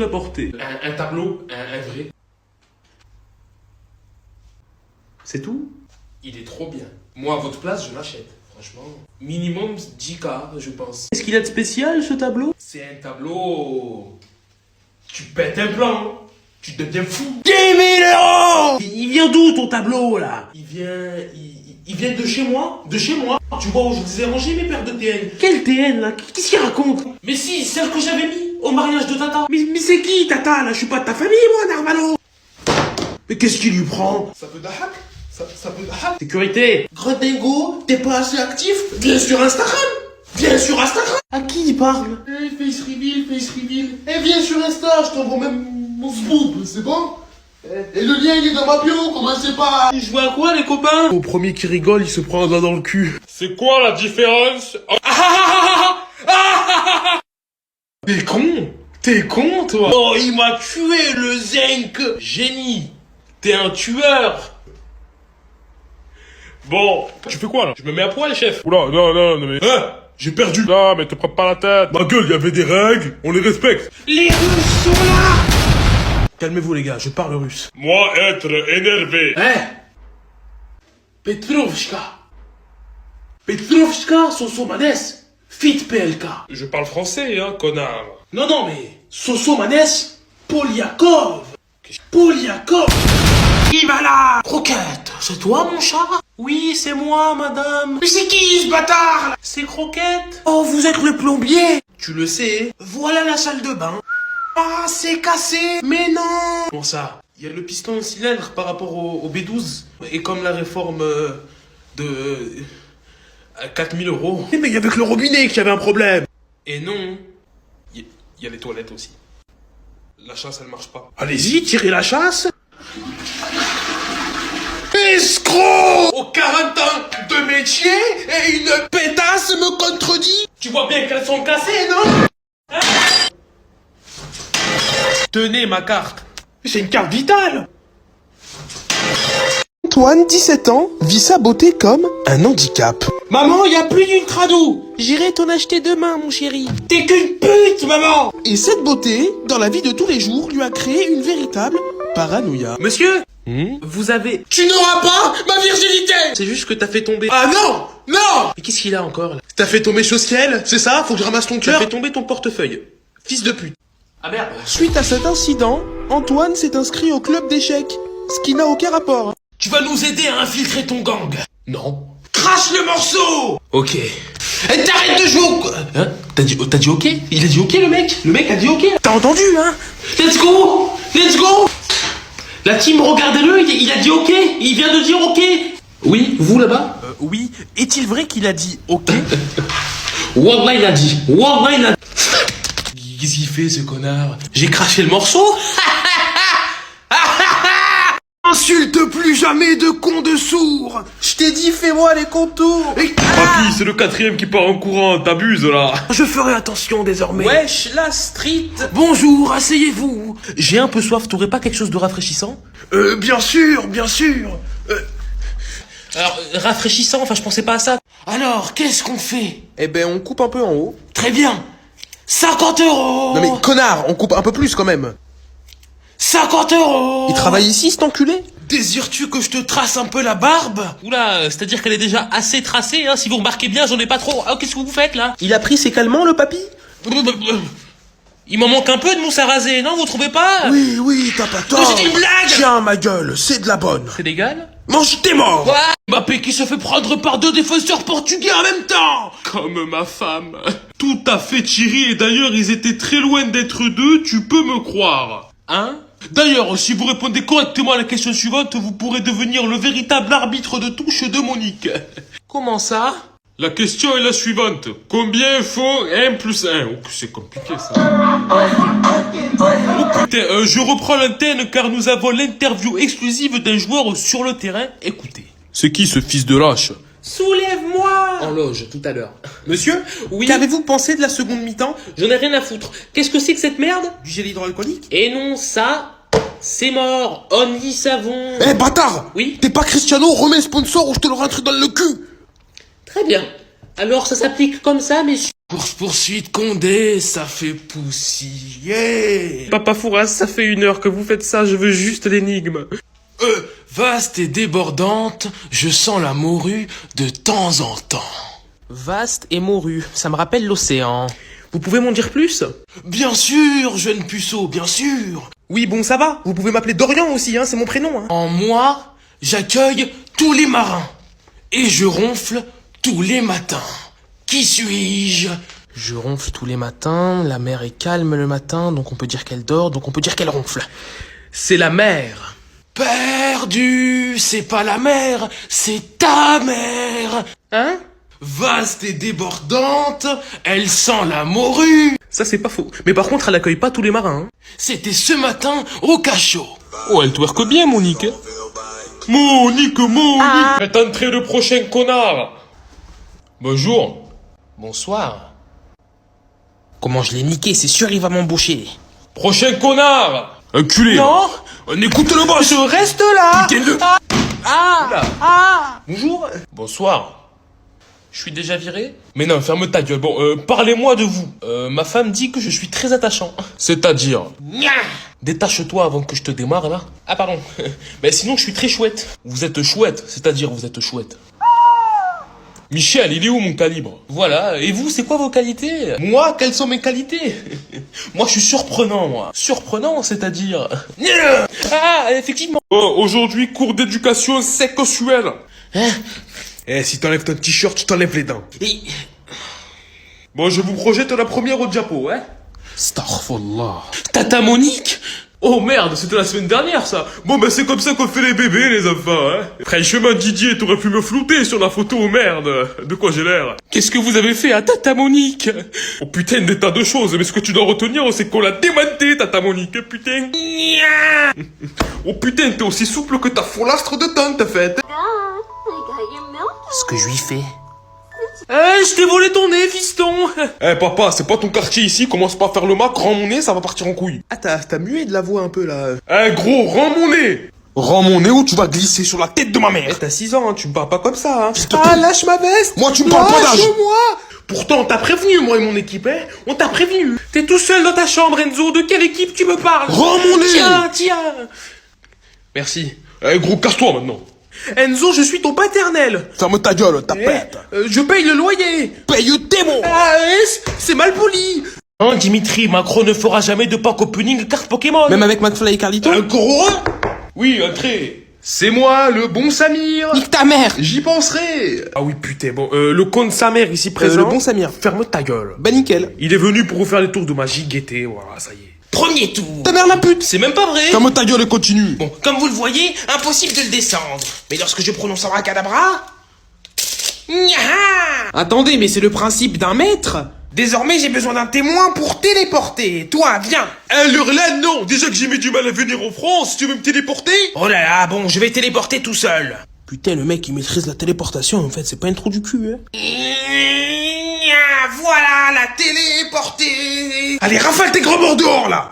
apporter? Un tableau, un vrai. C'est tout? Il est trop bien. Moi, à votre place, je l'achète. Franchement, minimum 10K, je pense. Qu'est-ce qu'il a de spécial, ce tableau? C'est un tableau... Tu pètes un plan. Tu deviens fou. 10 000 €! Il vient d'où, ton tableau, là? Il vient de chez moi. De chez moi. Tu vois où je les ai rangés, mes paires de TN. Quel TN, là? Qu'est-ce qu'il raconte? Mais si, celle que j'avais mis au mariage de Tata. Mais c'est qui, Tata, là? Je suis pas de ta famille, moi, Narvalo! Mais qu'est-ce qu'il lui prend? Ça peut d'hack. Ça peut d'hack. Sécurité! Gros dingo, t'es pas assez actif? Viens sur Instagram. Viens sur Instagram. À qui il parle? Face reveal. Viens sur Insta, je t'envoie même mon scoop, c'est bon? Et le lien il est dans ma bio, commencez pas. Il joue à quoi, les copains? Au premier qui rigole, il se prend un doigt dans le cul. C'est quoi la différence? T'es con, toi. Oh, il m'a tué, le zinc! Génie! T'es un tueur! Bon, tu fais quoi là? Je me mets à poil, chef. Oula, non, mais... Hein? J'ai perdu. Non, mais te prends pas la tête. Ma gueule, il y avait des règles, on les respecte. Les Russes sont là! Calmez-vous, les gars, je parle russe. Moi, être énervé. Hein? Petrovska, Sosomanes, fit PLK. Je parle français, hein, connard. Non, mais Sosomanes, Poliakov. Qui va là? Croquette, c'est toi, mon chat? Oui, c'est moi, madame. Mais c'est qui, ce bâtard, là? C'est Croquette. Oh, vous êtes le plombier. Tu le sais. Voilà la salle de bain. Ah, c'est cassé. Mais non. Comment ça? Il y a le piston cylindre par rapport au B12. Et comme la réforme de 4000 €. Mais il y avait que le robinet qui avait un problème. Et non, il y a les toilettes aussi. La chasse, elle marche pas. Allez-y, tirez la chasse. Escroc! Aux 40 ans de métier et une pétasse me contredit. Tu vois bien qu'elles sont cassées, non? Hein? Tenez ma carte. C'est une carte vitale. Antoine, 17 ans, vit sa beauté comme un handicap. Maman, y a plus d'une tradou. J'irai t'en acheter demain, mon chéri. T'es qu'une pute, maman. Et cette beauté, dans la vie de tous les jours, lui a créé une véritable paranoïa. Monsieur, vous avez... Tu n'auras pas ma virginité. C'est juste que t'as fait tomber... Ah non. Non. Mais qu'est-ce qu'il a encore, là? T'as fait tomber ce ciel, c'est ça? Faut que je ramasse ton Tu as cœur. fait tomber ton portefeuille. Fils de pute. Ah merde. Suite à cet incident, Antoine s'est inscrit au club d'échecs, ce qui n'a aucun rapport. Tu vas nous aider à infiltrer ton gang. Non. Crache le morceau. Ok. Et t'arrêtes de jouer au... Hein? T'as dit ok? Il a dit ok, le mec? Le mec a dit ok. T'as entendu, hein? Let's go. La team, regardez-le, il a dit ok. Il vient de dire ok. Oui, vous là-bas? Oui, est-il vrai qu'il a dit ok? Wallah, il a dit. Qu'est-ce qu'il fait, ce connard? J'ai craché le morceau? Insulte plus jamais de con de sourd. Je t'ai dit, fais-moi les contours. Papy, c'est le 4e qui part en courant, t'abuses là. Je ferai attention désormais. Wesh, la street. Bonjour, asseyez-vous. J'ai un peu soif, t'aurais pas quelque chose de rafraîchissant? Bien sûr. Alors, rafraîchissant, enfin, je pensais pas à ça. Alors, qu'est-ce qu'on fait? Eh ben, on coupe un peu en haut. Très bien. 50 €. Non mais, connard, on coupe un peu plus quand même. 50 €. Il travaille ici, cet enculé? Désires-tu que je te trace un peu la barbe? Oula, c'est-à-dire qu'elle est déjà assez tracée, hein. Si vous remarquez bien, j'en ai pas trop. Ah, qu'est-ce que vous faites, là? Il a pris ses calmants, le papy? Il m'en manque un peu de mousse à raser, non? Vous trouvez pas? Oui, t'as pas tort. c'était une blague. Tiens, ma gueule, c'est de la bonne. C'est légal? Mange tes morts. Quoi? Mbappé qui se fait prendre par 2 défenseurs portugais en même temps. Comme ma femme. Tout à fait, Thierry, et d'ailleurs, ils étaient très loin d'être deux, tu peux me croire. Hein? D'ailleurs, si vous répondez correctement à la question suivante, vous pourrez devenir le véritable arbitre de touche de Monique. Comment ça? La question est la suivante. Combien faut 1 plus 1? Oh, c'est compliqué, ça. Oh putain, je reprends l'antenne car nous avons l'interview exclusive d'un joueur sur le terrain. Écoutez. C'est qui ce fils de lâche? Soulève-moi! En loge, tout à l'heure. Monsieur? Oui? Qu'avez-vous pensé de la seconde mi-temps? J'en ai rien à foutre. Qu'est-ce que c'est que cette merde? Du gel hydroalcoolique? Et non, ça, c'est mort. Only savon. Eh, bâtard! Oui? T'es pas Cristiano, remets le sponsor ou je te le rentre dans le cul! Très bien. Alors ça s'applique comme ça, messieurs. Course-poursuite Condé, ça fait poussier. Papa Fouras, ça fait 1 heure que vous faites ça, je veux juste l'énigme. Vaste et débordante, je sens la morue de temps en temps. Vaste et morue, ça me rappelle l'océan. Vous pouvez m'en dire plus? Bien sûr, jeune puceau, bien sûr. Oui, bon, ça va. Vous pouvez m'appeler Dorian aussi, hein, c'est mon prénom. Hein. En moi, j'accueille tous les marins. Et je ronfle tous les matins. Qui suis-je? Je ronfle tous les matins, la mer est calme le matin, donc on peut dire qu'elle dort, donc on peut dire qu'elle ronfle. C'est la mer. Perdu, c'est pas la mer, c'est ta mère. Hein? Vaste et débordante, elle sent la morue. Ça c'est pas faux. Mais par contre, elle accueille pas tous les marins. Hein. C'était ce matin au cachot. Oh, elle twerk bien, Monique. Monique. Faites entrer le prochain connard. Bonjour. Bonsoir. Comment je l'ai niqué, c'est sûr il va m'embaucher. Prochain connard. Enculé. Non, On écoute le boss. je reste là. Putain-le. Bonjour. Bonsoir. Je suis déjà viré? Mais non, ferme ta gueule. Bon, parlez-moi de vous. Ma femme dit que je suis très attachant. C'est-à-dire? Détache-toi avant que je te démarre, là. Ah, pardon. Mais sinon, je suis très chouette. Vous êtes chouette, c'est-à-dire vous êtes chouette. Michel, il est où mon calibre? Voilà. Et vous, c'est quoi vos qualités? Moi, quelles sont mes qualités? Moi, je suis surprenant, moi. Surprenant, c'est-à-dire? Ah, effectivement. Oh, aujourd'hui, cours d'éducation sexuelle. Eh, si t'enlèves ton t-shirt, je t'enlève les dents. Bon, je vous projette la première au diapo, hein? Astaghfirullah. Tata Monique? Oh merde, c'était la semaine dernière, ça. Bon, ben c'est comme ça qu'on fait les bébés, les enfants, hein. Franchement, Didier, t'aurais pu me flouter sur la photo, oh merde. De quoi j'ai l'air? Qu'est-ce que vous avez fait à Tata Monique? Oh putain, des tas de choses, mais ce que tu dois retenir, c'est qu'on l'a démantelé, Tata Monique, putain. Oh putain, t'es aussi souple que ta folastre de tante, fait. Ce que je lui fais. Je t'ai volé ton nez, fiston. Eh papa, c'est pas ton quartier ici, commence pas à faire le mac, rends mon nez, ça va partir en couille. Ah, t'as mué de la voix un peu, là. Eh gros, rends mon nez. Rends mon nez ou tu vas glisser sur la tête de ma mère. Eh, t'as 6 ans, hein, tu me parles pas comme ça, hein. Ah, lâche ma veste. Moi, tu me parles pas d'âge. Lâche-moi. Pourtant, on t'a prévenu, moi et mon équipe, hein. On t'a prévenu. T'es tout seul dans ta chambre, Enzo. De quelle équipe tu me parles? Rends mon nez. Tiens. Merci. Eh gros, casse-toi maintenant. Enzo, je suis ton paternel. Ferme ta gueule, tapette. Je paye le loyer. Paye tes mots. Ah, c'est mal poli. Hein, Dimitri, Macron ne fera jamais de pack opening carte Pokémon. Même avec McFly et Carlito. Un gros. Oui, entrez. C'est moi, le bon Samir. Nique ta mère. J'y penserai. Ah oui, putain, bon, le comte Samir ici présent. Le bon Samir. Ferme ta gueule. Bah nickel. Il est venu pour vous faire les tours de magie gaieté, voilà, ça y est. Premier tour. Ta mère la pute. C'est même pas vrai. Ferme ta gueule et continue. Bon, comme vous le voyez, impossible de le descendre. Mais lorsque je prononce abracadabra... Nyaha! Attendez, mais c'est le principe d'un maître. Désormais, j'ai besoin d'un témoin pour téléporter. Toi, viens. Lurlan, non. Déjà que j'ai mis du mal à venir en France, tu veux me téléporter? Oh là là, bon, je vais téléporter tout seul. Putain, le mec, il maîtrise la téléportation, en fait, c'est pas un trou du cul, hein. Voilà la téléportée. Allez, rafale tes gros morts dehors, là.